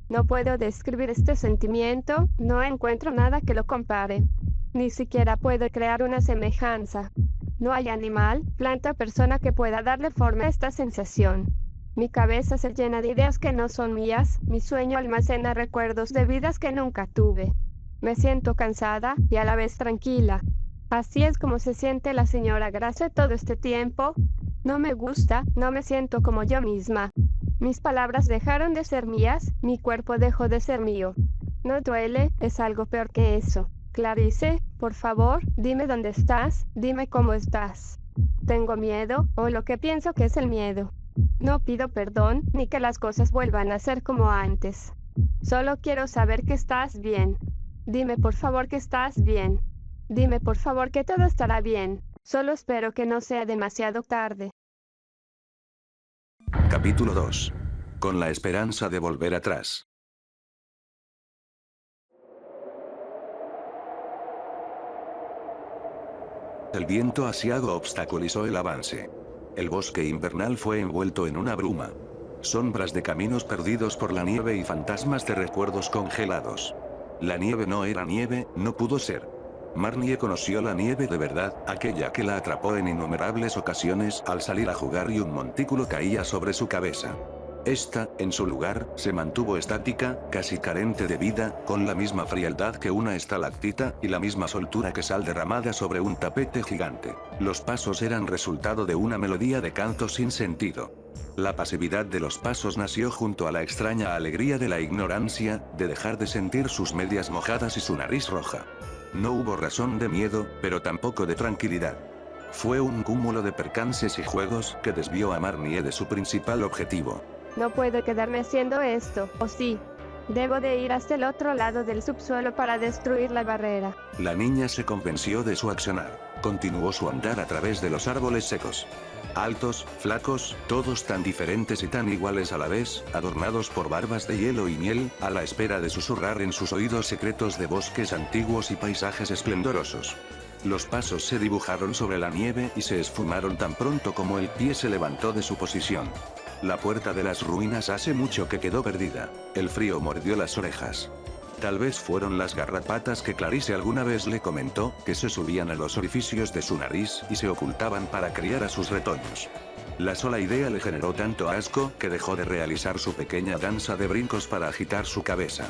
No puedo describir este sentimiento, no encuentro nada que lo compare. Ni siquiera puedo crear una semejanza. No hay animal, planta o persona que pueda darle forma a esta sensación. Mi cabeza se llena de ideas que no son mías, mi sueño almacena recuerdos de vidas que nunca tuve. Me siento cansada y a la vez tranquila. Así es como se siente la señora Gracia todo este tiempo. No me gusta, no me siento como yo misma. Mis palabras dejaron de ser mías, mi cuerpo dejó de ser mío. No duele, es algo peor que eso. Clarice, por favor, dime dónde estás, dime cómo estás. Tengo miedo, o lo que pienso que es el miedo. No pido perdón, ni que las cosas vuelvan a ser como antes. Solo quiero saber que estás bien. Dime por favor que estás bien. Dime por favor que todo estará bien. Solo espero que no sea demasiado tarde. Capítulo 2. Con la esperanza de volver atrás. El viento asiago obstaculizó el avance. El bosque invernal fue envuelto en una bruma. Sombras de caminos perdidos por la nieve y fantasmas de recuerdos congelados. La nieve no era nieve, no pudo ser. Marnie conoció la nieve de verdad, aquella que la atrapó en innumerables ocasiones al salir a jugar y un montículo caía sobre su cabeza. Esta, en su lugar, se mantuvo estática, casi carente de vida, con la misma frialdad que una estalactita, y la misma soltura que sal derramada sobre un tapete gigante. Los pasos eran resultado de una melodía de canto sin sentido. La pasividad de los pasos nació junto a la extraña alegría de la ignorancia, de dejar de sentir sus medias mojadas y su nariz roja. No hubo razón de miedo, pero tampoco de tranquilidad. Fue un cúmulo de percances y juegos que desvió a Marnie de su principal objetivo. No puedo quedarme haciendo esto, ¿o sí? Debo de ir hasta el otro lado del subsuelo para destruir la barrera. La niña se convenció de su accionar. Continuó su andar a través de los árboles secos. Altos, flacos, todos tan diferentes y tan iguales a la vez, adornados por barbas de hielo y miel, a la espera de susurrar en sus oídos secretos de bosques antiguos y paisajes esplendorosos. Los pasos se dibujaron sobre la nieve y se esfumaron tan pronto como el pie se levantó de su posición. La puerta de las ruinas hace mucho que quedó perdida. El frío mordió las orejas. Tal vez fueron las garrapatas que Clarice alguna vez le comentó, que se subían a los orificios de su nariz y se ocultaban para criar a sus retoños. La sola idea le generó tanto asco que dejó de realizar su pequeña danza de brincos para agitar su cabeza.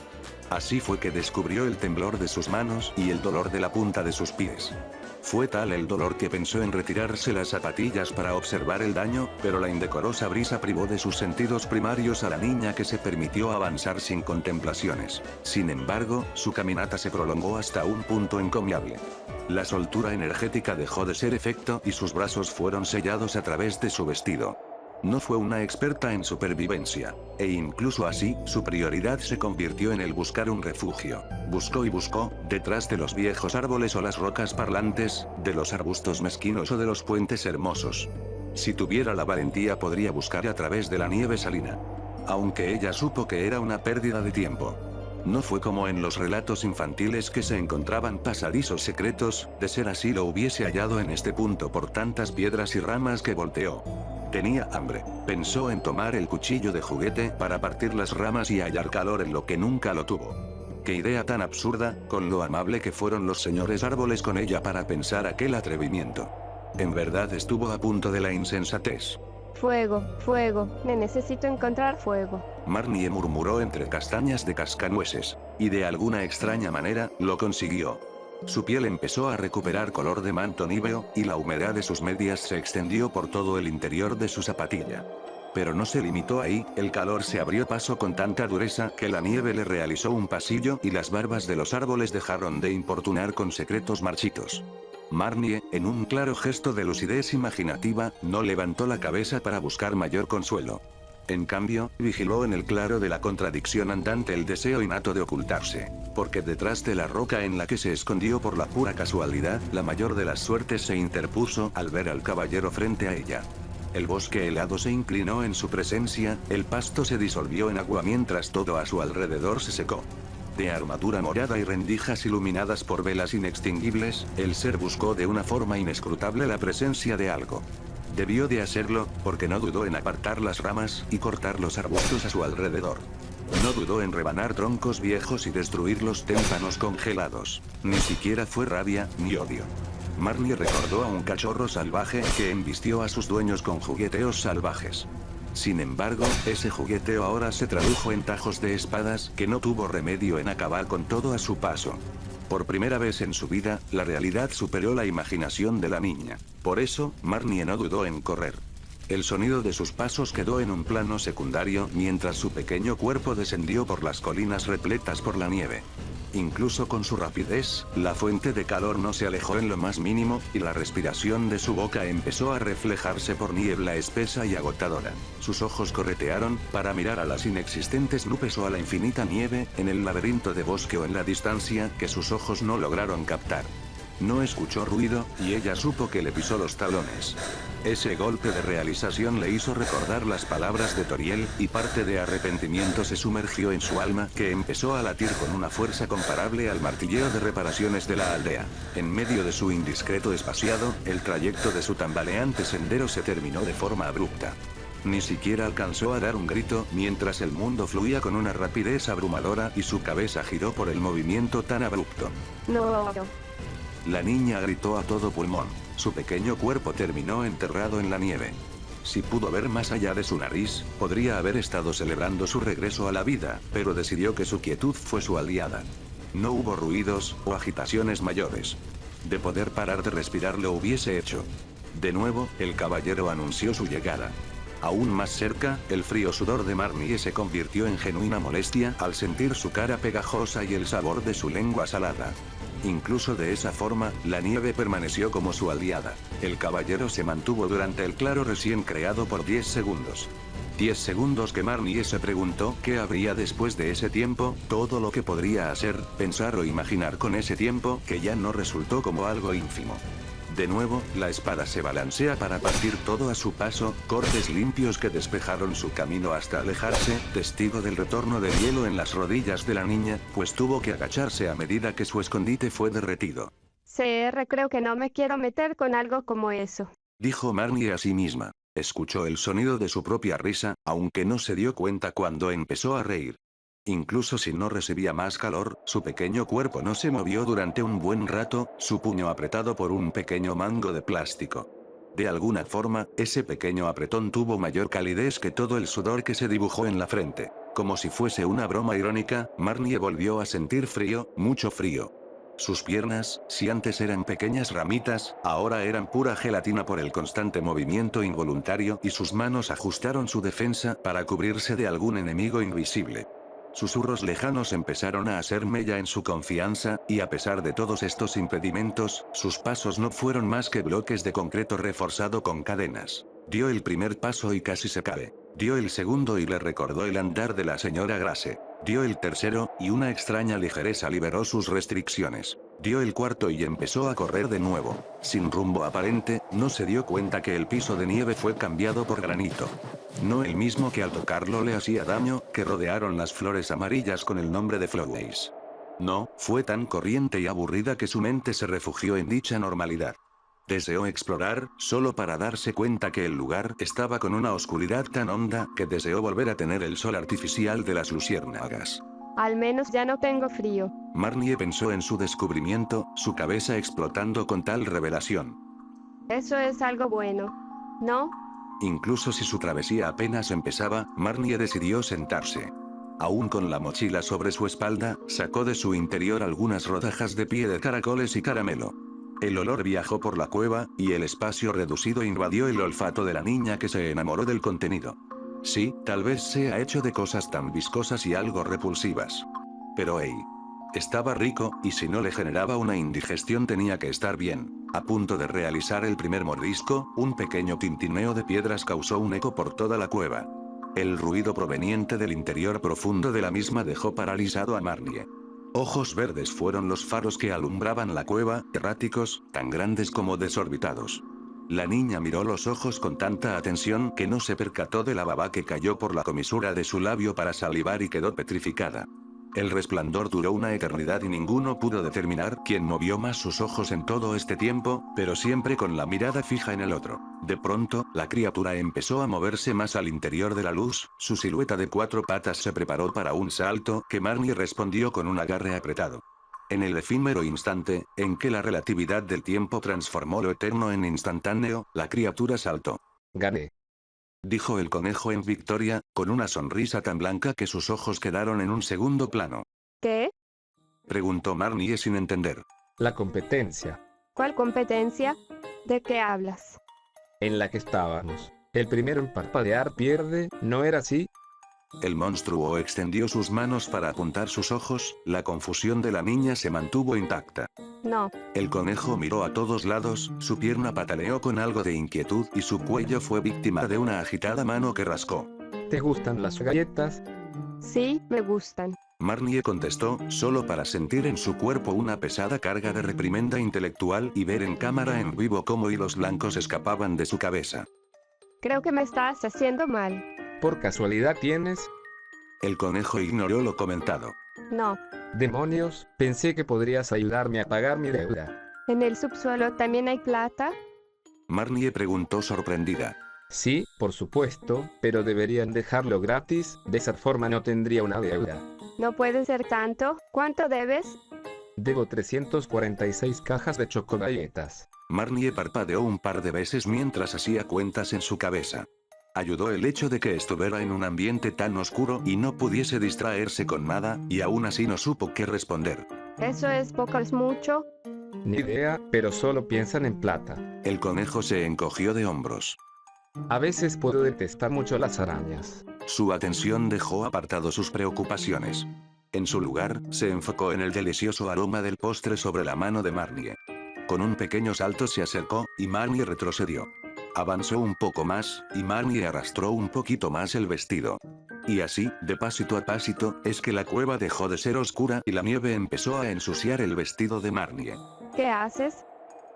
Así fue que descubrió el temblor de sus manos y el dolor de la punta de sus pies. Fue tal el dolor que pensó en retirarse las zapatillas para observar el daño, pero la indecorosa brisa privó de sus sentidos primarios a la niña, que se permitió avanzar sin contemplaciones. Sin embargo, su caminata se prolongó hasta un punto encomiable. La soltura energética dejó de ser efecto y sus brazos fueron sellados a través de su vestido. No fue una experta en supervivencia, e incluso así, su prioridad se convirtió en el buscar un refugio. Buscó y buscó, detrás de los viejos árboles o las rocas parlantes, de los arbustos mezquinos o de los puentes hermosos. Si tuviera la valentía podría buscar a través de la nieve salina. Aunque ella supo que era una pérdida de tiempo. No fue como en los relatos infantiles que se encontraban pasadizos secretos, de ser así lo hubiese hallado en este punto por tantas piedras y ramas que volteó. Tenía hambre. Pensó en tomar el cuchillo de juguete para partir las ramas y hallar calor en lo que nunca lo tuvo. Qué idea tan absurda, con lo amable que fueron los señores árboles con ella para pensar aquel atrevimiento. En verdad estuvo a punto de la insensatez. Fuego, fuego, necesito encontrar fuego. Marnie murmuró entre castañas de cascanueces, y de alguna extraña manera, lo consiguió. Su piel empezó a recuperar color de manto níveo, y la humedad de sus medias se extendió por todo el interior de su zapatilla. Pero no se limitó ahí, el calor se abrió paso con tanta dureza que la nieve le realizó un pasillo y las barbas de los árboles dejaron de importunar con secretos marchitos. Marnie, en un claro gesto de lucidez imaginativa, no levantó la cabeza para buscar mayor consuelo. En cambio, vigiló en el claro de la contradicción andante el deseo innato de ocultarse, porque detrás de la roca en la que se escondió por la pura casualidad, la mayor de las suertes se interpuso al ver al caballero frente a ella. El bosque helado se inclinó en su presencia, el pasto se disolvió en agua mientras todo a su alrededor se secó. De armadura morada y rendijas iluminadas por velas inextinguibles, el ser buscó de una forma inescrutable la presencia de algo. Debió de hacerlo, porque no dudó en apartar las ramas y cortar los arbustos a su alrededor. No dudó en rebanar troncos viejos y destruir los témpanos congelados. Ni siquiera fue rabia, ni odio. Marnie recordó a un cachorro salvaje que embistió a sus dueños con jugueteos salvajes. Sin embargo, ese jugueteo ahora se tradujo en tajos de espadas que no tuvo remedio en acabar con todo a su paso. Por primera vez en su vida, la realidad superó la imaginación de la niña. Por eso, Marnie no dudó en correr. El sonido de sus pasos quedó en un plano secundario mientras su pequeño cuerpo descendió por las colinas repletas por la nieve. Incluso con su rapidez, la fuente de calor no se alejó en lo más mínimo, y la respiración de su boca empezó a reflejarse por niebla espesa y agotadora. Sus ojos corretearon, para mirar a las inexistentes nubes o a la infinita nieve, en el laberinto de bosque o en la distancia que sus ojos no lograron captar. No escuchó ruido, y ella supo que le pisó los talones. Ese golpe de realización le hizo recordar las palabras de Toriel, y parte de arrepentimiento se sumergió en su alma, que empezó a latir con una fuerza comparable al martilleo de reparaciones de la aldea. En medio de su indiscreto espaciado, el trayecto de su tambaleante sendero se terminó de forma abrupta. Ni siquiera alcanzó a dar un grito, mientras el mundo fluía con una rapidez abrumadora y su cabeza giró por el movimiento tan abrupto. No. La niña gritó a todo pulmón. Su pequeño cuerpo terminó enterrado en la nieve. Si pudo ver más allá de su nariz, podría haber estado celebrando su regreso a la vida, pero decidió que su quietud fue su aliada. No hubo ruidos o agitaciones mayores. De poder parar de respirar lo hubiese hecho. De nuevo, el caballero anunció su llegada. Aún más cerca, el frío sudor de Marnie se convirtió en genuina molestia al sentir su cara pegajosa y el sabor de su lengua salada. Incluso de esa forma, la nieve permaneció como su aliada. El caballero se mantuvo durante el claro recién creado por 10 segundos. 10 segundos que Marnie se preguntó qué habría después de ese tiempo, todo lo que podría hacer, pensar o imaginar con ese tiempo que ya no resultó como algo ínfimo. De nuevo, la espada se balancea para partir todo a su paso, cortes limpios que despejaron su camino hasta alejarse, testigo del retorno del hielo en las rodillas de la niña, pues tuvo que agacharse a medida que su escondite fue derretido. Creo que no me quiero meter con algo como eso. Dijo Marnie a sí misma. Escuchó el sonido de su propia risa, aunque no se dio cuenta cuando empezó a reír. Incluso si no recibía más calor, su pequeño cuerpo no se movió durante un buen rato, su puño apretado por un pequeño mango de plástico. De alguna forma, ese pequeño apretón tuvo mayor calidez que todo el sudor que se dibujó en la frente. Como si fuese una broma irónica, Marnie volvió a sentir frío, mucho frío. Sus piernas, si antes eran pequeñas ramitas, ahora eran pura gelatina por el constante movimiento involuntario, y sus manos ajustaron su defensa para cubrirse de algún enemigo invisible. Susurros lejanos empezaron a hacer mella en su confianza, y a pesar de todos estos impedimentos, sus pasos no fueron más que bloques de concreto reforzado con cadenas. Dio el primer paso y casi se cae. Dio el segundo y le recordó el andar de la señora Grace. Dio el tercero, y una extraña ligereza liberó sus restricciones. Dio el cuarto y empezó a correr de nuevo. Sin rumbo aparente, no se dio cuenta que el piso de nieve fue cambiado por granito. No el mismo que al tocarlo le hacía daño, que rodearon las flores amarillas con el nombre de Flowways. No, fue tan corriente y aburrida que su mente se refugió en dicha normalidad. Deseó explorar, solo para darse cuenta que el lugar estaba con una oscuridad tan honda que deseó volver a tener el sol artificial de las luciérnagas. Al menos ya no tengo frío. Marnie pensó en su descubrimiento, su cabeza explotando con tal revelación. Eso es algo bueno, ¿no? Incluso si su travesía apenas empezaba, Marnie decidió sentarse. Aún con la mochila sobre su espalda, sacó de su interior algunas rodajas de pie de caracoles y caramelo. El olor viajó por la cueva, y el espacio reducido invadió el olfato de la niña que se enamoró del contenido. Sí, tal vez sea hecho de cosas tan viscosas y algo repulsivas. Pero hey. Estaba rico, y si no le generaba una indigestión tenía que estar bien. A punto de realizar el primer mordisco, un pequeño tintineo de piedras causó un eco por toda la cueva. El ruido proveniente del interior profundo de la misma dejó paralizado a Marnie. Ojos verdes fueron los faros que alumbraban la cueva, erráticos, tan grandes como desorbitados. La niña miró los ojos con tanta atención que no se percató de la baba que cayó por la comisura de su labio para salivar y quedó petrificada. El resplandor duró una eternidad y ninguno pudo determinar quién movió más sus ojos en todo este tiempo, pero siempre con la mirada fija en el otro. De pronto, la criatura empezó a moverse más al interior de la luz, su silueta de 4 patas se preparó para un salto que Marnie respondió con un agarre apretado. En el efímero instante, en que la relatividad del tiempo transformó lo eterno en instantáneo, la criatura saltó. Gané. Dijo el conejo en victoria, con una sonrisa tan blanca que sus ojos quedaron en un segundo plano. ¿Qué? Preguntó Marnie sin entender. La competencia. ¿Cuál competencia? ¿De qué hablas? En la que estábamos. El primero en parpadear pierde, ¿no era así? El monstruo extendió sus manos para apuntar sus ojos, la confusión de la niña se mantuvo intacta. No. El conejo miró a todos lados, su pierna pataleó con algo de inquietud y su cuello fue víctima de una agitada mano que rascó. ¿Te gustan las galletas? Sí, me gustan. Marnie contestó, solo para sentir en su cuerpo una pesada carga de reprimenda intelectual y ver en cámara en vivo cómo hilos blancos escapaban de su cabeza. Creo que me estás haciendo mal. ¿Por casualidad tienes? El conejo ignoró lo comentado. No. Demonios, pensé que podrías ayudarme a pagar mi deuda. ¿En el subsuelo también hay plata? Marnie preguntó sorprendida. Sí, por supuesto, pero deberían dejarlo gratis, de esa forma no tendría una deuda. No puede ser tanto. ¿Cuánto debes? Debo 346 cajas de chocogalletas. Marnie parpadeó un par de veces mientras hacía cuentas en su cabeza. Ayudó el hecho de que estuviera en un ambiente tan oscuro y no pudiese distraerse con nada, y aún así no supo qué responder. ¿Eso es poco, es mucho? Ni idea, pero solo piensan en plata. El conejo se encogió de hombros. A veces puedo detestar mucho las arañas. Su atención dejó apartado sus preocupaciones. En su lugar, se enfocó en el delicioso aroma del postre sobre la mano de Marnie. Con un pequeño salto se acercó, y Marnie retrocedió. Avanzó un poco más, y Marnie arrastró un poquito más el vestido. Y así, de pasito a pasito, es que la cueva dejó de ser oscura y la nieve empezó a ensuciar el vestido de Marnie. ¿Qué haces?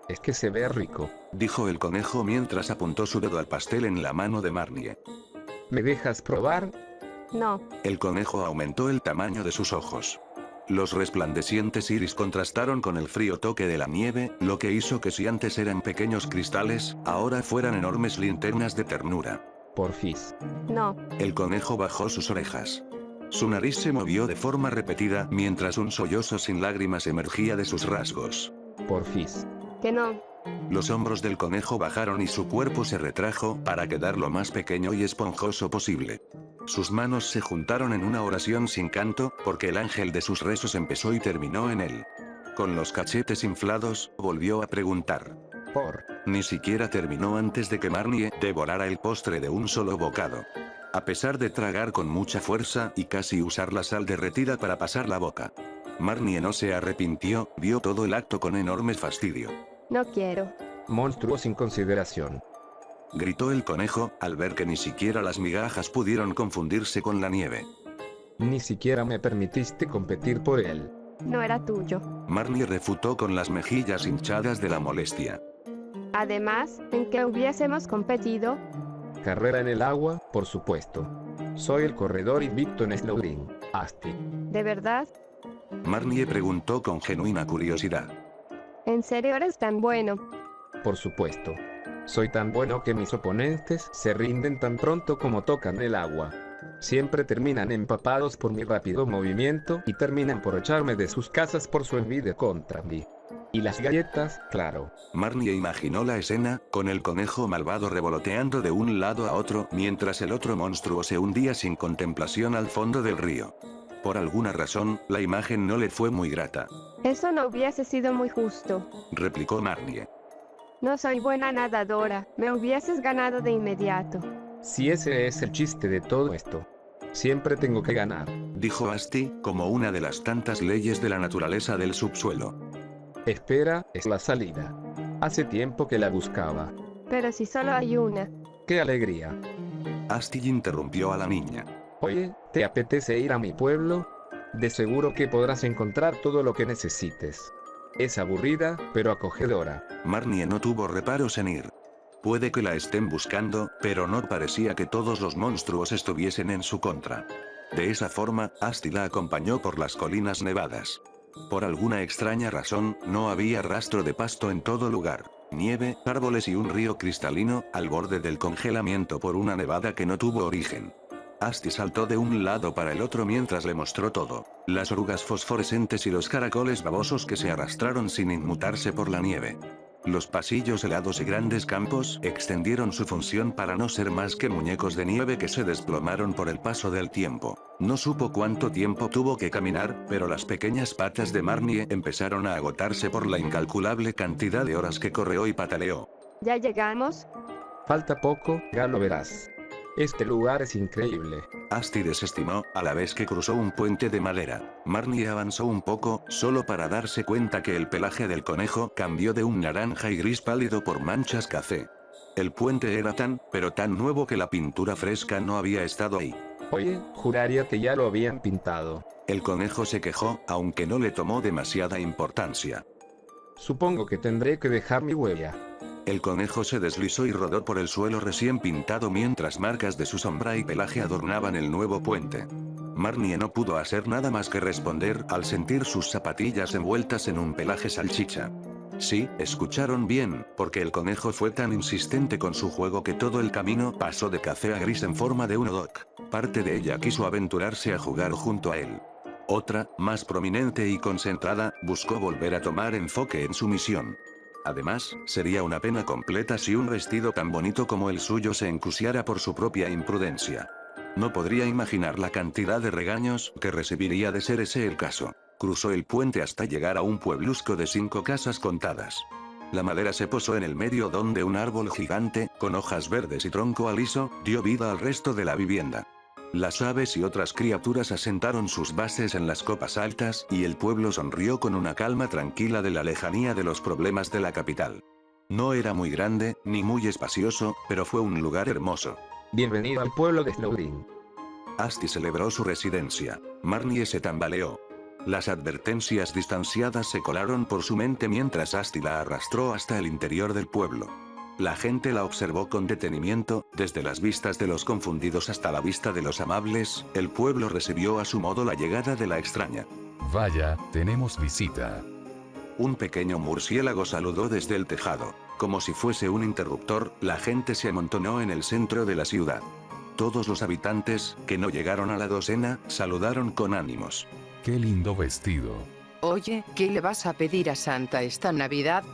Es que se ve rico. Dijo el conejo mientras apuntó su dedo al pastel en la mano de Marnie. ¿Me dejas probar? No. El conejo aumentó el tamaño de sus ojos. Los resplandecientes iris contrastaron con el frío toque de la nieve, lo que hizo que si antes eran pequeños cristales, ahora fueran enormes linternas de ternura. Porfis. No. El conejo bajó sus orejas. Su nariz se movió de forma repetida mientras un sollozo sin lágrimas emergía de sus rasgos. Porfis. Que no. Los hombros del conejo bajaron y su cuerpo se retrajo para quedar lo más pequeño y esponjoso posible. Sus manos se juntaron en una oración sin canto, porque el ángel de sus rezos empezó y terminó en él. Con los cachetes inflados, volvió a preguntar. Ni siquiera terminó antes de que Marnie devorara el postre de un solo bocado. A pesar de tragar con mucha fuerza y casi usar la sal derretida para pasar la boca. Marnie no se arrepintió, vio todo el acto con enorme fastidio. No quiero. Monstruo sin consideración. Gritó el conejo, al ver que ni siquiera las migajas pudieron confundirse con la nieve. Ni siquiera me permitiste competir por él. No era tuyo. Marnie refutó con las mejillas hinchadas de la molestia. Además, ¿en qué hubiésemos competido? Carrera en el agua, por supuesto. Soy el corredor invicto en Slowring, Asti. ¿De verdad? Marnie preguntó con genuina curiosidad. ¿En serio eres tan bueno? Por supuesto. Soy tan bueno que mis oponentes se rinden tan pronto como tocan el agua. Siempre terminan empapados por mi rápido movimiento y terminan por echarme de sus casas por su envidia contra mí. Y las galletas, claro. Marnie imaginó la escena, con el conejo malvado revoloteando de un lado a otro mientras el otro monstruo se hundía sin contemplación al fondo del río. Por alguna razón, la imagen no le fue muy grata. Eso no hubiese sido muy justo. Replicó Marnie. No soy buena nadadora, me hubieses ganado de inmediato. Si ese es el chiste de todo esto. Siempre tengo que ganar. Dijo Asti, como una de las tantas leyes de la naturaleza del subsuelo. Espera, es la salida. Hace tiempo que la buscaba. Pero si solo hay una. ¡Qué alegría! Asti interrumpió a la niña. Oye, ¿te apetece ir a mi pueblo? De seguro que podrás encontrar todo lo que necesites. Es aburrida, pero acogedora. Marnie no tuvo reparos en ir. Puede que la estén buscando, pero no parecía que todos los monstruos estuviesen en su contra. De esa forma, Asti la acompañó por las colinas nevadas. Por alguna extraña razón, no había rastro de pasto en todo lugar. Nieve, árboles y un río cristalino, al borde del congelamiento por una nevada que no tuvo origen. Asti saltó de un lado para el otro mientras le mostró todo. Las orugas fosforescentes y los caracoles babosos que se arrastraron sin inmutarse por la nieve. Los pasillos helados y grandes campos extendieron su función para no ser más que muñecos de nieve que se desplomaron por el paso del tiempo. No supo cuánto tiempo tuvo que caminar, pero las pequeñas patas de Marnie empezaron a agotarse por la incalculable cantidad de horas que correó y pataleó. ¿Ya llegamos? Falta poco, ya lo verás. Este lugar es increíble. Asti desestimó, a la vez que cruzó un puente de madera. Marnie avanzó un poco, solo para darse cuenta que el pelaje del conejo cambió de un naranja y gris pálido por manchas café. El puente era pero tan nuevo que la pintura fresca no había estado ahí. Oye, juraría que ya lo habían pintado. El conejo se quejó, aunque no le tomó demasiada importancia. Supongo que tendré que dejar mi huella. El conejo se deslizó y rodó por el suelo recién pintado mientras marcas de su sombra y pelaje adornaban el nuevo puente. Marnie no pudo hacer nada más que responder al sentir sus zapatillas envueltas en un pelaje salchicha. Sí, escucharon bien, porque el conejo fue tan insistente con su juego que todo el camino pasó de café a gris en forma de un dock. Parte de ella quiso aventurarse a jugar junto a él. Otra, más prominente y concentrada, buscó volver a tomar enfoque en su misión. Además, sería una pena completa si un vestido tan bonito como el suyo se ensuciara por su propia imprudencia. No podría imaginar la cantidad de regaños que recibiría de ser ese el caso. Cruzó el puente hasta llegar a un pueblusco de 5 casas contadas. La madera se posó en el medio donde un árbol gigante, con hojas verdes y tronco aliso, dio vida al resto de la vivienda. Las aves y otras criaturas asentaron sus bases en las copas altas, y el pueblo sonrió con una calma tranquila de la lejanía de los problemas de la capital. No era muy grande, ni muy espacioso, pero fue un lugar hermoso. Bienvenido al pueblo de Snowdin. Asti celebró su residencia. Marnie se tambaleó. Las advertencias distanciadas se colaron por su mente mientras Asti la arrastró hasta el interior del pueblo. La gente la observó con detenimiento, desde las vistas de los confundidos hasta la vista de los amables. El pueblo recibió a su modo la llegada de la extraña. Vaya, tenemos visita. Un pequeño murciélago saludó desde el tejado. Como si fuese un interruptor, la gente se amontonó en el centro de la ciudad. Todos los habitantes, que no llegaron a la docena, saludaron con ánimos. Qué lindo vestido. Oye, ¿qué le vas a pedir a Santa esta Navidad?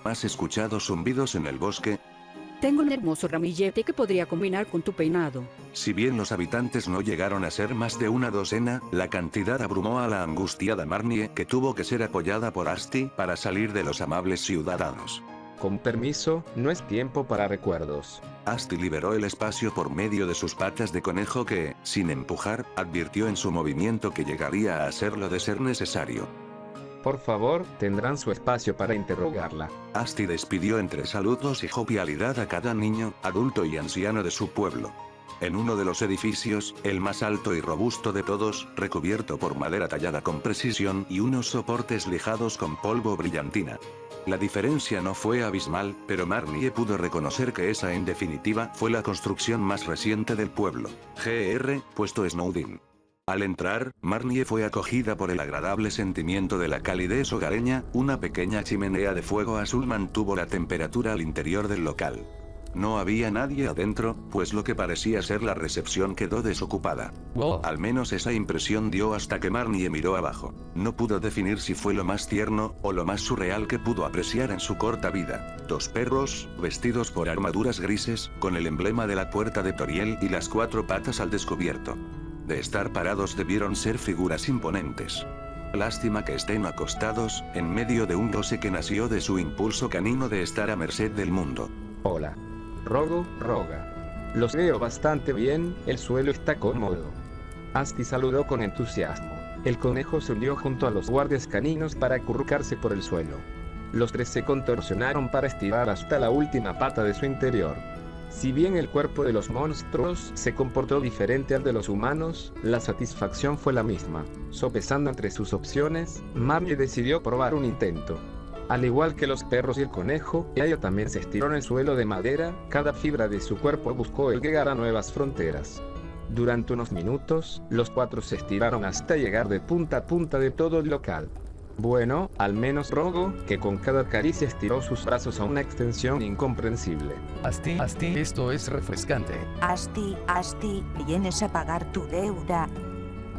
¿Has escuchado zumbidos en el bosque? Tengo un hermoso ramillete que podría combinar con tu peinado. Si bien los habitantes no llegaron a ser más de una docena, la cantidad abrumó a la angustiada Marnie, que tuvo que ser apoyada por Asti para salir de los amables ciudadanos. Con permiso, no es tiempo para recuerdos. Asti liberó el espacio por medio de sus patas de conejo que, sin empujar, advirtió en su movimiento que llegaría a hacerlo de ser necesario. Por favor, tendrán su espacio para interrogarla. Asti despidió entre saludos y jovialidad a cada niño, adulto y anciano de su pueblo. En uno de los edificios, el más alto y robusto de todos, recubierto por madera tallada con precisión y unos soportes lijados con polvo brillantina. La diferencia no fue abismal, pero Marnie pudo reconocer que esa en definitiva fue la construcción más reciente del pueblo. Puesto Snowdin. Al entrar, Marnie fue acogida por el agradable sentimiento de la calidez hogareña. Una pequeña chimenea de fuego azul mantuvo la temperatura al interior del local. No había nadie adentro, pues lo que parecía ser la recepción quedó desocupada. Wow. Al menos esa impresión dio hasta que Marnie miró abajo. No pudo definir si fue lo más tierno, o lo más surreal que pudo apreciar en su corta vida. 2 perros, vestidos por armaduras grises, con el emblema de la puerta de Toriel y las 4 patas al descubierto. De estar parados debieron ser figuras imponentes. Lástima que estén acostados, en medio de un goce que nació de su impulso canino de estar a merced del mundo. Hola. Roga. Los veo bastante bien, el suelo está cómodo. Asti saludó con entusiasmo. El conejo se hundió junto a los guardias caninos para acurrucarse por el suelo. Los 3 se contorsionaron para estirar hasta la última pata de su interior. Si bien el cuerpo de los monstruos se comportó diferente al de los humanos, la satisfacción fue la misma. Sopesando entre sus opciones, Marnie decidió probar un intento. Al igual que los perros y el conejo, ella también se estiró en el suelo de madera. Cada fibra de su cuerpo buscó llegar a nuevas fronteras. Durante unos minutos, los cuatro se estiraron hasta llegar de punta a punta de todo el local. Bueno, al menos Rogo, que con cada caricia estiró sus brazos a una extensión incomprensible. Asti, esto es refrescante. Asti, vienes a pagar tu deuda.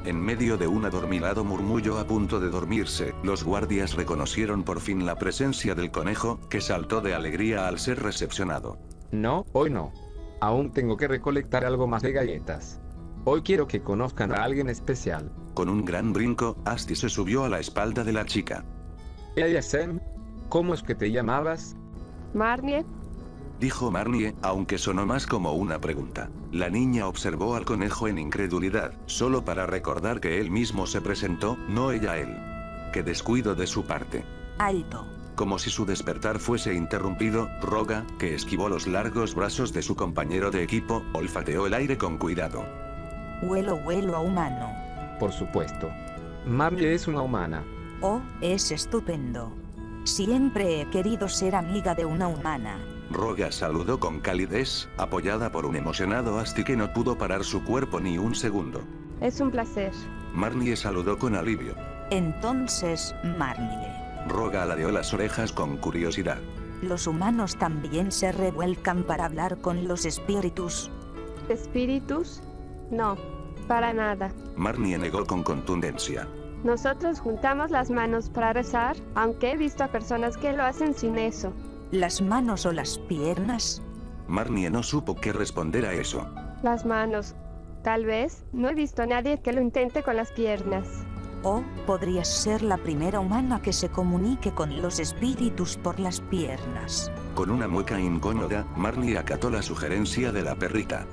En medio de un adormilado murmullo a punto de dormirse, los guardias reconocieron por fin la presencia del conejo, que saltó de alegría al ser recepcionado. No, hoy no. Aún tengo que recolectar algo más de galletas. Hoy quiero que conozcan a alguien especial. Con un gran brinco, Asti se subió a la espalda de la chica. Ella Sam, ¿cómo es que te llamabas? Marnie, Dijo Marnie, aunque sonó más como una pregunta. La niña observó al conejo en incredulidad, solo para recordar que él mismo se presentó, no ella a él. Qué descuido de su parte. Alto. Como si su despertar fuese interrumpido, Roga, que esquivó los largos brazos de su compañero de equipo, olfateó el aire con cuidado. Huelo a humano. Por supuesto. Marnie es una humana. Oh, es estupendo. Siempre he querido ser amiga de una humana. Roga saludó con calidez, apoyada por un emocionado Asti que no pudo parar su cuerpo ni un segundo. es un placer. Marnie saludó con alivio. Entonces, Marnie, Roga ladeó las orejas con curiosidad. los humanos también se revuelcan para hablar con los espíritus. ¿Espíritus? No, para nada. Marnie negó con contundencia. Nosotros juntamos las manos para rezar, aunque he visto a personas que lo hacen sin eso. ¿Las manos o las piernas? Marnie no supo qué responder a eso. Las manos. Tal vez, no he visto a nadie que lo intente con las piernas. O podrías ser la primera humana que se comunique con los espíritus por las piernas. Con una mueca incómoda, Marnie acató la sugerencia de la perrita.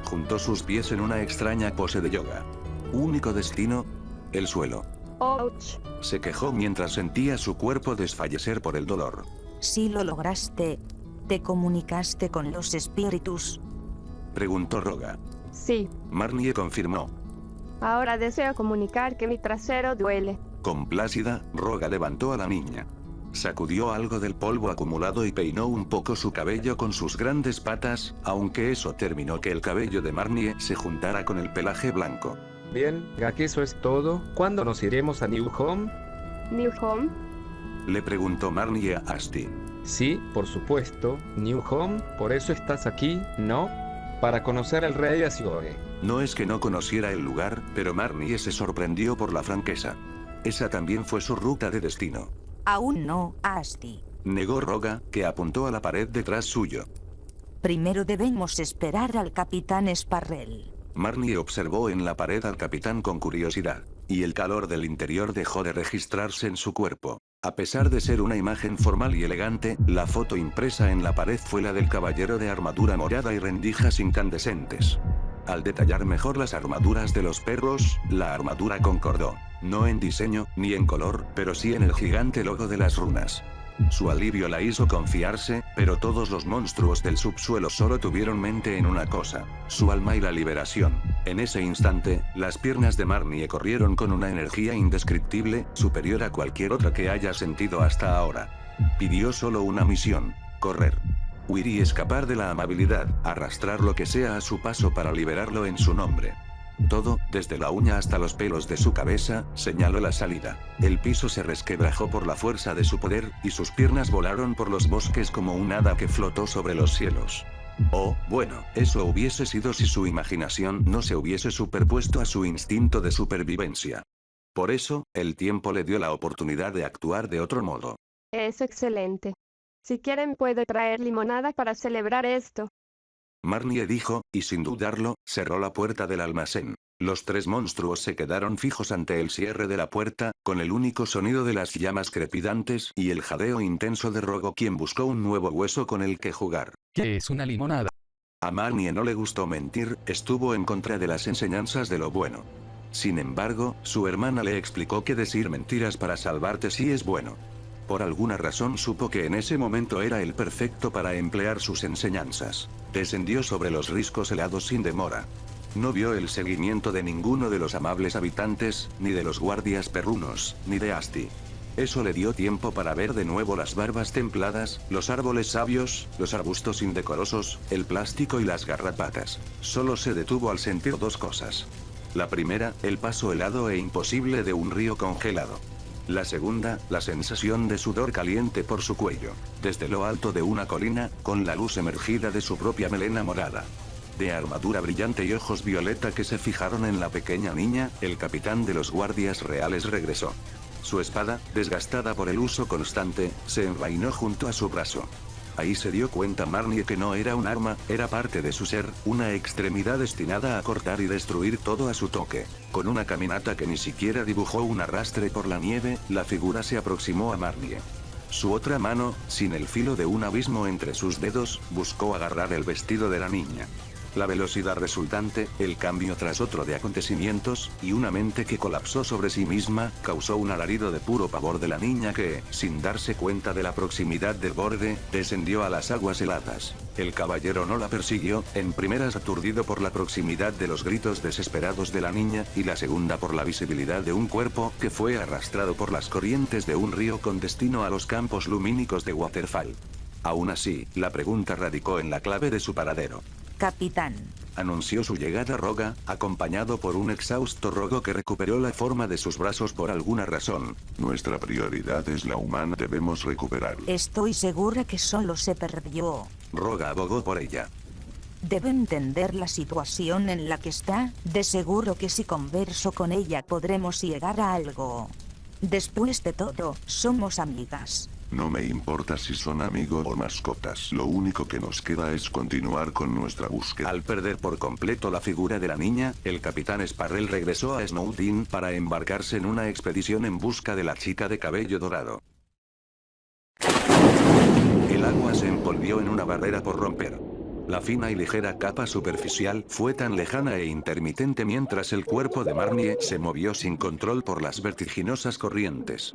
Juntó sus pies en una extraña pose de yoga. Único destino, el suelo. ¡Ouch! Se quejó mientras sentía su cuerpo desfallecer por el dolor. Si lo lograste, ¿te comunicaste con los espíritus? Preguntó Roga. Sí, Marnie confirmó. ahora deseo comunicar que mi trasero duele. Complácida, Roga levantó a la niña. Sacudió algo del polvo acumulado y peinó un poco su cabello con sus grandes patas, aunque eso terminó que el cabello de Marnie se juntara con el pelaje blanco. Bien, ya que eso es todo, ¿cuándo nos iremos a New Home? ¿New Home? Le preguntó Marnie a Asti. Sí, por supuesto, New Home, por eso estás aquí, ¿no? Para conocer al rey Asioe. No es que no conociera el lugar, pero Marnie se sorprendió por la franqueza. Esa también fue su ruta de destino. Aún no, Asti. Negó Roga, que apuntó a la pared detrás suyo. Primero debemos esperar al capitán Sparrell. Marnie observó en la pared al capitán con curiosidad, y el calor del interior dejó de registrarse en su cuerpo. A pesar de ser una imagen formal y elegante, la foto impresa en la pared fue la del caballero de armadura morada y rendijas incandescentes. Al detallar mejor las armaduras de los perros, la armadura concordó. No en diseño, ni en color, pero sí en el gigante logo de las runas. Su alivio la hizo confiarse, pero todos los monstruos del subsuelo solo tuvieron mente en una cosa: su alma y la liberación. En ese instante, las piernas de Marnie corrieron con una energía indescriptible, superior a cualquier otra que haya sentido hasta ahora. Pidió solo una misión: correr. Huir y escapar de la amabilidad, arrastrar lo que sea a su paso para liberarlo en su nombre. Todo, desde la uña hasta los pelos de su cabeza, señaló la salida. El piso se resquebrajó por la fuerza de su poder, y sus piernas volaron por los bosques como un hada que flotó sobre los cielos. Oh, bueno, eso hubiese sido si su imaginación no se hubiese superpuesto a su instinto de supervivencia. Por eso, el tiempo le dio la oportunidad de actuar de otro modo. Es excelente. Si quieren puedo traer limonada para celebrar esto. Marnie dijo, y sin dudarlo, cerró la puerta del almacén. Los tres monstruos se quedaron fijos ante el cierre de la puerta, con el único sonido de las llamas crepitantes y el jadeo intenso de Rogo, quien buscó un nuevo hueso con el que jugar. ¿Qué es una limonada? A Marnie no le gustó mentir, estuvo en contra de las enseñanzas de lo bueno. Sin embargo, su hermana le explicó que decir mentiras para salvarte sí es bueno. Por alguna razón supo que en ese momento era el perfecto para emplear sus enseñanzas. Descendió sobre los riscos helados sin demora. No vio el seguimiento de ninguno de los amables habitantes, ni de los guardias perrunos, ni de Asti. Eso le dio tiempo para ver de nuevo las barbas templadas, los árboles sabios, los arbustos indecorosos, el plástico y las garrapatas. Solo se detuvo al sentir dos cosas. La primera, el paso helado e imposible de un río congelado. La segunda, la sensación de sudor caliente por su cuello, desde lo alto de una colina, con la luz emergida de su propia melena morada. De armadura brillante y ojos violeta que se fijaron en la pequeña niña, el capitán de los guardias reales regresó. Su espada, desgastada por el uso constante, se envainó junto a su brazo. Ahí se dio cuenta Marnie que no era un arma, era parte de su ser, una extremidad destinada a cortar y destruir todo a su toque. Con una caminata que ni siquiera dibujó un arrastre por la nieve, la figura se aproximó a Marnie. Su otra mano, sin el filo de un abismo entre sus dedos, buscó agarrar el vestido de la niña. La velocidad resultante, el cambio tras otro de acontecimientos, y una mente que colapsó sobre sí misma, causó un alarido de puro pavor de la niña que, sin darse cuenta de la proximidad del borde, descendió a las aguas heladas. El caballero no la persiguió, en primeras aturdido por la proximidad de los gritos desesperados de la niña, y la segunda por la visibilidad de un cuerpo que fue arrastrado por las corrientes de un río con destino a los campos lumínicos de Waterfall. Aún así, la pregunta radicó en la clave de su paradero. Capitán. Anunció su llegada Roga, acompañado por un exhausto Rogo que recuperó la forma de sus brazos por alguna razón. Nuestra prioridad es la humana, debemos recuperarla. Estoy segura que solo se perdió. Roga abogó por ella. Debe entender la situación en la que está, de seguro que si converso con ella podremos llegar a algo. Después de todo, somos amigas. No me importa si son amigos o mascotas. Lo único que nos queda es continuar con nuestra búsqueda. Al perder por completo la figura de la niña, el capitán Sparrell regresó a Snowdin para embarcarse en una expedición en busca de la chica de cabello dorado. El agua se envolvió en una barrera por romper. La fina y ligera capa superficial fue tan lejana e intermitente mientras el cuerpo de Marnie se movió sin control por las vertiginosas corrientes.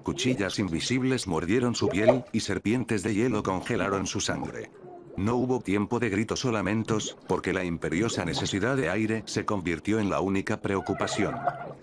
Cuchillas invisibles mordieron su piel, y serpientes de hielo congelaron su sangre. No hubo tiempo de gritos o lamentos, porque la imperiosa necesidad de aire se convirtió en la única preocupación.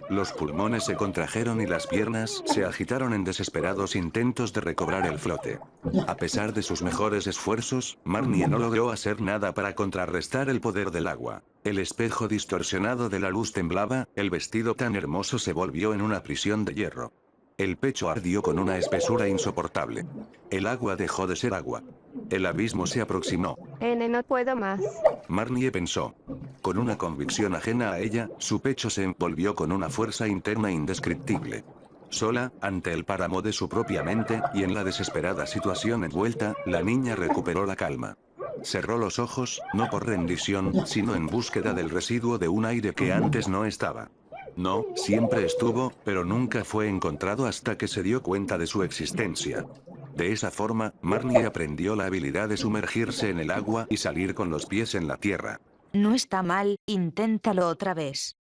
Los pulmones se contrajeron y las piernas se agitaron en desesperados intentos de recobrar el flote. A pesar de sus mejores esfuerzos, Marnie no logró hacer nada para contrarrestar el poder del agua. El espejo distorsionado de la luz temblaba, el vestido tan hermoso se volvió en una prisión de hierro. El pecho ardió con una espesura insoportable. El agua dejó de ser agua. El abismo se aproximó. No puedo más. Marnie pensó. Con una convicción ajena a ella, su pecho se envolvió con una fuerza interna indescriptible. Sola, ante el páramo de su propia mente, y en la desesperada situación envuelta, la niña recuperó la calma. Cerró los ojos, no por rendición, sino en búsqueda del residuo de un aire que antes no estaba. No, siempre estuvo, pero nunca fue encontrado hasta que se dio cuenta de su existencia. De esa forma, Marnie aprendió la habilidad de sumergirse en el agua y salir con los pies en la tierra. No está mal, inténtalo otra vez.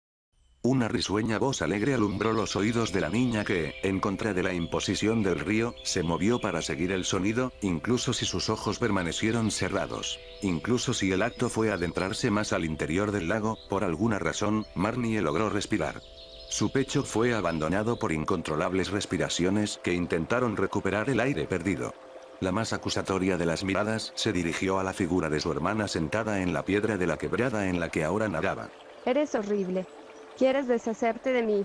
Una risueña voz alegre alumbró los oídos de la niña que, en contra de la imposición del río, se movió para seguir el sonido, incluso si sus ojos permanecieron cerrados. Incluso si el acto fue adentrarse más al interior del lago, por alguna razón, Marnie logró respirar. Su pecho fue abandonado por incontrolables respiraciones que intentaron recuperar el aire perdido. La más acusatoria de las miradas se dirigió a la figura de su hermana sentada en la piedra de la quebrada en la que ahora nadaba. Eres horrible. ¿Quieres deshacerte de mí?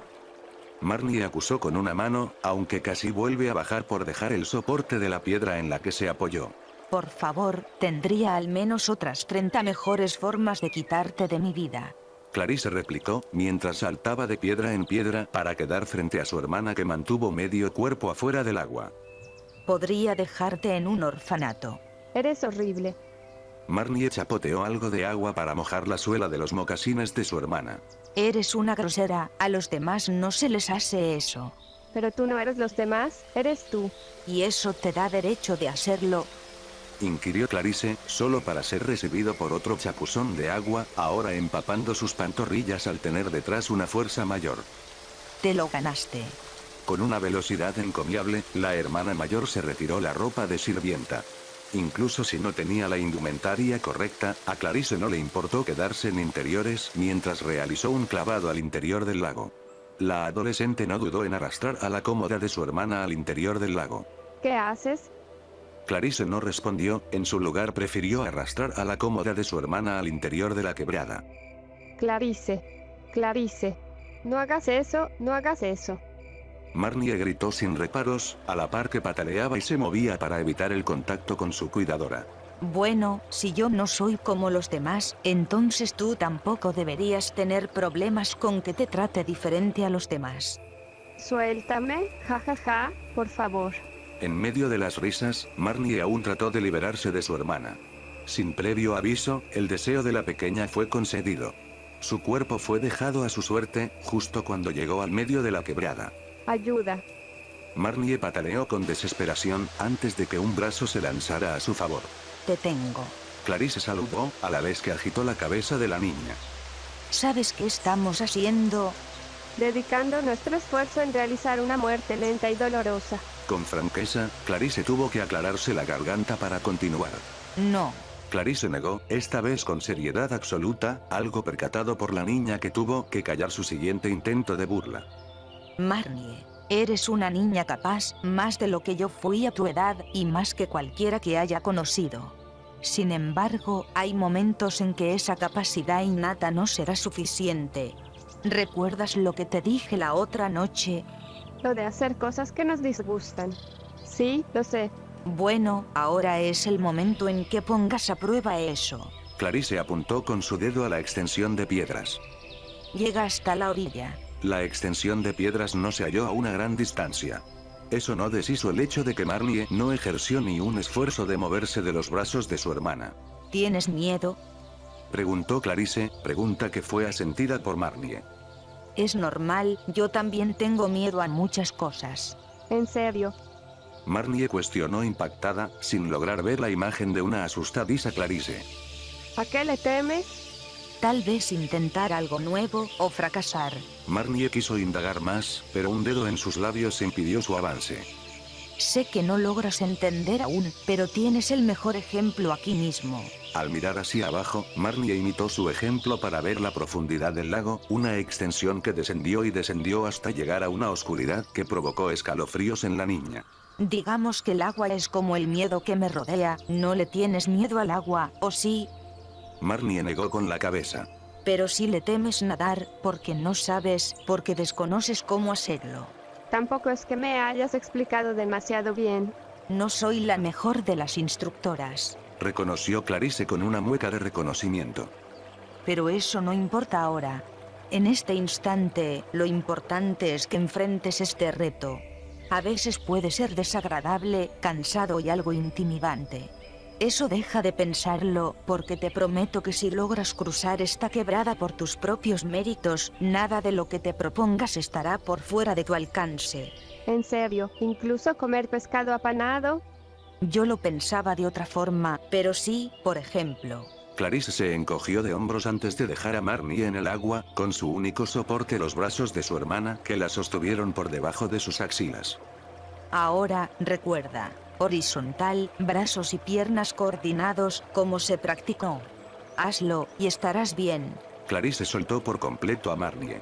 Marnie acusó con una mano, aunque casi vuelve a bajar por dejar el soporte de la piedra en la que se apoyó. Por favor, tendría al menos otras 30 mejores formas de quitarte de mi vida. Clarice replicó, mientras saltaba de piedra en piedra para quedar frente a su hermana que mantuvo medio cuerpo afuera del agua. Podría dejarte en un orfanato. Eres horrible. Marnie chapoteó algo de agua para mojar la suela de los mocasines de su hermana. Eres una grosera, a los demás no se les hace eso. Pero tú no eres los demás, eres tú. ¿Y eso te da derecho de hacerlo? Inquirió Clarice, solo para ser recibido por otro chapuzón de agua, ahora empapando sus pantorrillas al tener detrás una fuerza mayor. Te lo ganaste. Con una velocidad encomiable, la hermana mayor se retiró la ropa de sirvienta. Incluso si no tenía la indumentaria correcta, a Clarice no le importó quedarse en interiores mientras realizó un clavado al interior del lago. La adolescente no dudó en arrastrar a la cómoda de su hermana al interior del lago. ¿Qué haces? Clarice no respondió, en su lugar prefirió arrastrar a la cómoda de su hermana al interior de la quebrada. Clarice. Clarice. No hagas eso, no hagas eso. Marnie gritó sin reparos, a la par que pataleaba y se movía para evitar el contacto con su cuidadora. Bueno, si yo no soy como los demás, entonces tú tampoco deberías tener problemas con que te trate diferente a los demás. Suéltame, jajaja, por favor. En medio de las risas, Marnie aún trató de liberarse de su hermana. Sin previo aviso, el deseo de la pequeña fue concedido. Su cuerpo fue dejado a su suerte, justo cuando llegó al medio de la quebrada. Ayuda. Marnie pataleó con desesperación, antes de que un brazo se lanzara a su favor. Te tengo. Clarice saludó, a la vez que agitó la cabeza de la niña. ¿Sabes qué estamos haciendo? Dedicando nuestro esfuerzo en realizar una muerte lenta y dolorosa. Con franqueza, Clarice tuvo que aclararse la garganta para continuar. No. Clarice negó, esta vez con seriedad absoluta, algo percatado por la niña que tuvo que callar su siguiente intento de burla. Marnie, eres una niña capaz, más de lo que yo fui a tu edad, y más que cualquiera que haya conocido. Sin embargo, hay momentos en que esa capacidad innata no será suficiente. ¿Recuerdas lo que te dije la otra noche? Lo de hacer cosas que nos disgustan. Sí, lo sé. Bueno, ahora es el momento en que pongas a prueba eso. Clarice apuntó con su dedo a la extensión de piedras. Llega hasta la orilla. La extensión de piedras no se halló a una gran distancia. Eso no deshizo el hecho de que Marnie no ejerció ni un esfuerzo de moverse de los brazos de su hermana. ¿Tienes miedo? Preguntó Clarice, pregunta que fue asentida por Marnie. Es normal, yo también tengo miedo a muchas cosas. En serio. Marnie cuestionó impactada, sin lograr ver la imagen de una asustadiza Clarice. ¿A qué le temes? Tal vez intentar algo nuevo o fracasar. Marnie quiso indagar más, pero un dedo en sus labios impidió su avance. Sé que no logras entender aún, pero tienes el mejor ejemplo aquí mismo. Al mirar hacia abajo, Marnie imitó su ejemplo para ver la profundidad del lago, una extensión que descendió y descendió hasta llegar a una oscuridad que provocó escalofríos en la niña. Digamos que el agua es como el miedo que me rodea. ¿No le tienes miedo al agua, o sí? Marnie negó con la cabeza. Pero sí le temes nadar, porque no sabes, porque desconoces cómo hacerlo. Tampoco es que me hayas explicado demasiado bien. No soy la mejor de las instructoras. Reconoció Clarice con una mueca de reconocimiento. Pero eso no importa ahora. En este instante, lo importante es que enfrentes este reto. A veces puede ser desagradable, cansado y algo intimidante. Eso deja de pensarlo, porque te prometo que si logras cruzar esta quebrada por tus propios méritos, nada de lo que te propongas estará por fuera de tu alcance. En serio, incluso comer pescado apanado. Yo lo pensaba de otra forma, pero sí, por ejemplo. Clarice se encogió de hombros antes de dejar a Marnie en el agua, con su único soporte los brazos de su hermana, que la sostuvieron por debajo de sus axilas. Ahora, recuerda. Horizontal, brazos y piernas coordinados, como se practicó. Hazlo, y estarás bien. Clarice soltó por completo a Marnie.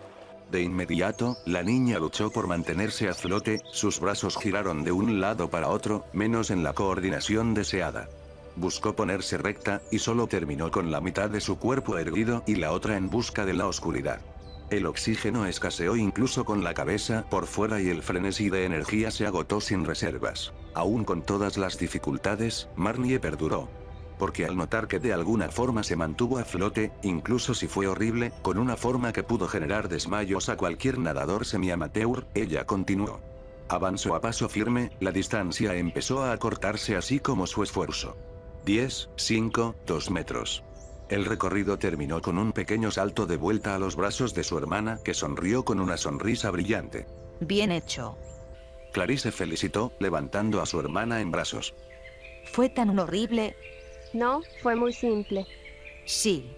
De inmediato, la niña luchó por mantenerse a flote, sus brazos giraron de un lado para otro, menos en la coordinación deseada. Buscó ponerse recta, y solo terminó con la mitad de su cuerpo erguido y la otra en busca de la oscuridad. El oxígeno escaseó incluso con la cabeza por fuera y el frenesí de energía se agotó sin reservas. Aún con todas las dificultades, Marnie perduró. Porque al notar que de alguna forma se mantuvo a flote, incluso si fue horrible, con una forma que pudo generar desmayos a cualquier nadador semi-amateur, ella continuó. Avanzó a paso firme, la distancia empezó a acortarse así como su esfuerzo. 10, 5, 2 metros. El recorrido terminó con un pequeño salto de vuelta a los brazos de su hermana, que sonrió con una sonrisa brillante. Bien hecho. Clarice felicitó, levantando a su hermana en brazos. ¿Fue tan horrible? No, fue muy simple. Sí.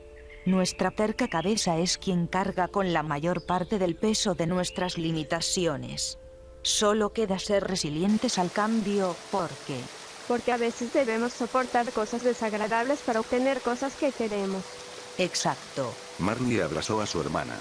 Nuestra terca cabeza es quien carga con la mayor parte del peso de nuestras limitaciones. Solo queda ser resilientes al cambio, Porque a veces debemos soportar cosas desagradables para obtener cosas que queremos. Exacto. Marnie abrazó a su hermana.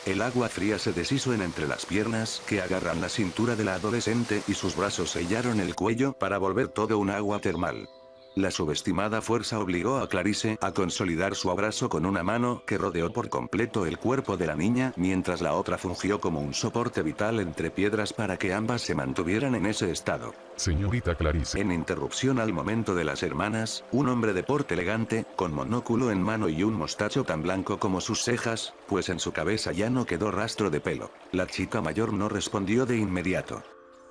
El agua fría se deshizo en entre las piernas que agarran la cintura de la adolescente y sus brazos sellaron el cuello para volver todo un agua termal. La subestimada fuerza obligó a Clarice a consolidar su abrazo con una mano que rodeó por completo el cuerpo de la niña mientras la otra fungió como un soporte vital entre piedras para que ambas se mantuvieran en ese estado. Señorita Clarice. En interrupción al momento de las hermanas, un hombre de porte elegante, con monóculo en mano y un mostacho tan blanco como sus cejas, pues en su cabeza ya no quedó rastro de pelo. La chica mayor no respondió de inmediato.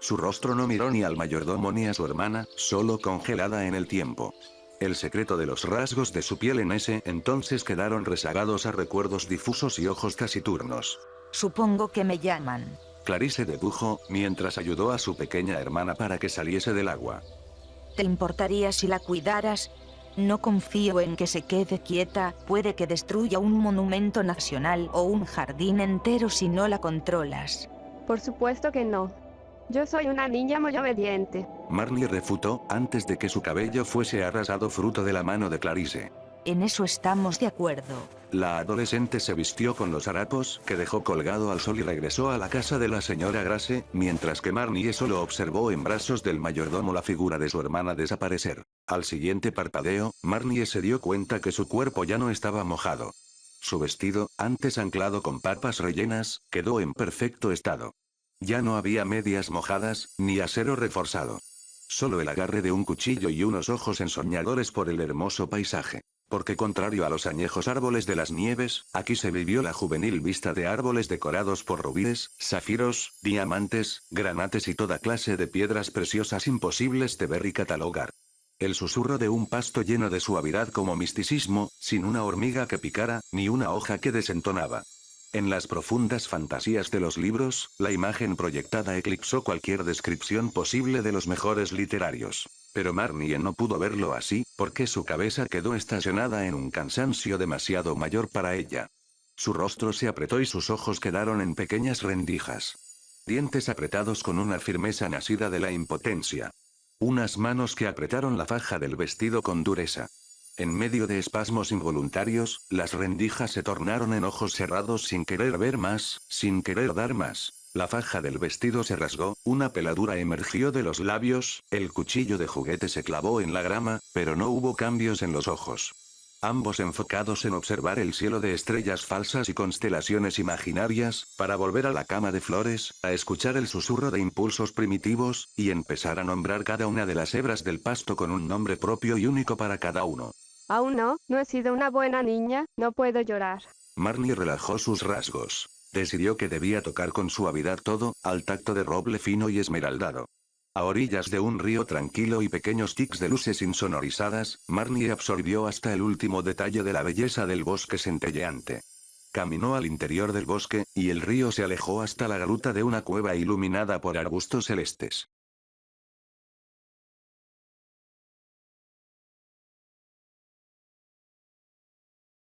Su rostro no miró ni al mayordomo ni a su hermana, solo congelada en el tiempo. El secreto de los rasgos de su piel en ese entonces quedaron rezagados a recuerdos difusos y ojos taciturnos. Supongo que me llaman. Clarice dedujo, mientras ayudó a su pequeña hermana para que saliese del agua. ¿Te importaría si la cuidaras? No confío en que se quede quieta, puede que destruya un monumento nacional o un jardín entero si no la controlas. Por supuesto que no. Yo soy una niña muy obediente. Marnie refutó, antes de que su cabello fuese arrasado fruto de la mano de Clarice. En eso estamos de acuerdo. La adolescente se vistió con los harapos que dejó colgado al sol y regresó a la casa de la señora Grace, mientras que Marnie solo observó en brazos del mayordomo la figura de su hermana desaparecer. Al siguiente parpadeo, Marnie se dio cuenta que su cuerpo ya no estaba mojado. Su vestido, antes anclado con papas rellenas, quedó en perfecto estado. Ya no había medias mojadas, ni acero reforzado. Solo el agarre de un cuchillo y unos ojos ensoñadores por el hermoso paisaje. Porque contrario a los añejos árboles de las nieves, aquí se vivió la juvenil vista de árboles decorados por rubíes, zafiros, diamantes, granates y toda clase de piedras preciosas imposibles de ver y catalogar. El susurro de un pasto lleno de suavidad como misticismo, sin una hormiga que picara, ni una hoja que desentonaba. En las profundas fantasías de los libros, la imagen proyectada eclipsó cualquier descripción posible de los mejores literarios. Pero Marnie no pudo verlo así, porque su cabeza quedó estacionada en un cansancio demasiado mayor para ella. Su rostro se apretó y sus ojos quedaron en pequeñas rendijas. Dientes apretados con una firmeza nacida de la impotencia. Unas manos que apretaron la faja del vestido con dureza. En medio de espasmos involuntarios, las rendijas se tornaron en ojos cerrados sin querer ver más, sin querer dar más. La faja del vestido se rasgó, una peladura emergió de los labios, el cuchillo de juguete se clavó en la grama, pero no hubo cambios en los ojos. Ambos enfocados en observar el cielo de estrellas falsas y constelaciones imaginarias, para volver a la cama de flores, a escuchar el susurro de impulsos primitivos, y empezar a nombrar cada una de las hebras del pasto con un nombre propio y único para cada uno. Aún no he sido una buena niña, no puedo llorar. Marnie relajó sus rasgos. Decidió que debía tocar con suavidad todo, al tacto de roble fino y esmeraldado. A orillas de un río tranquilo y pequeños tics de luces insonorizadas, Marnie absorbió hasta el último detalle de la belleza del bosque centelleante. Caminó al interior del bosque, y el río se alejó hasta la gruta de una cueva iluminada por arbustos celestes.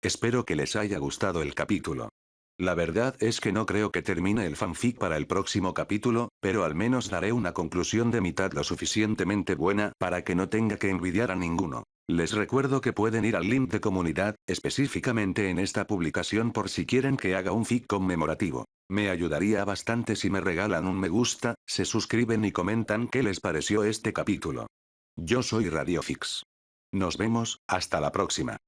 Espero que les haya gustado el capítulo. La verdad es que no creo que termine el fanfic para el próximo capítulo, pero al menos daré una conclusión de mitad lo suficientemente buena para que no tenga que envidiar a ninguno. Les recuerdo que pueden ir al link de comunidad, específicamente en esta publicación por si quieren que haga un fic conmemorativo. Me ayudaría bastante si me regalan un me gusta, se suscriben y comentan qué les pareció este capítulo. Yo soy Radiofix. Nos vemos, hasta la próxima.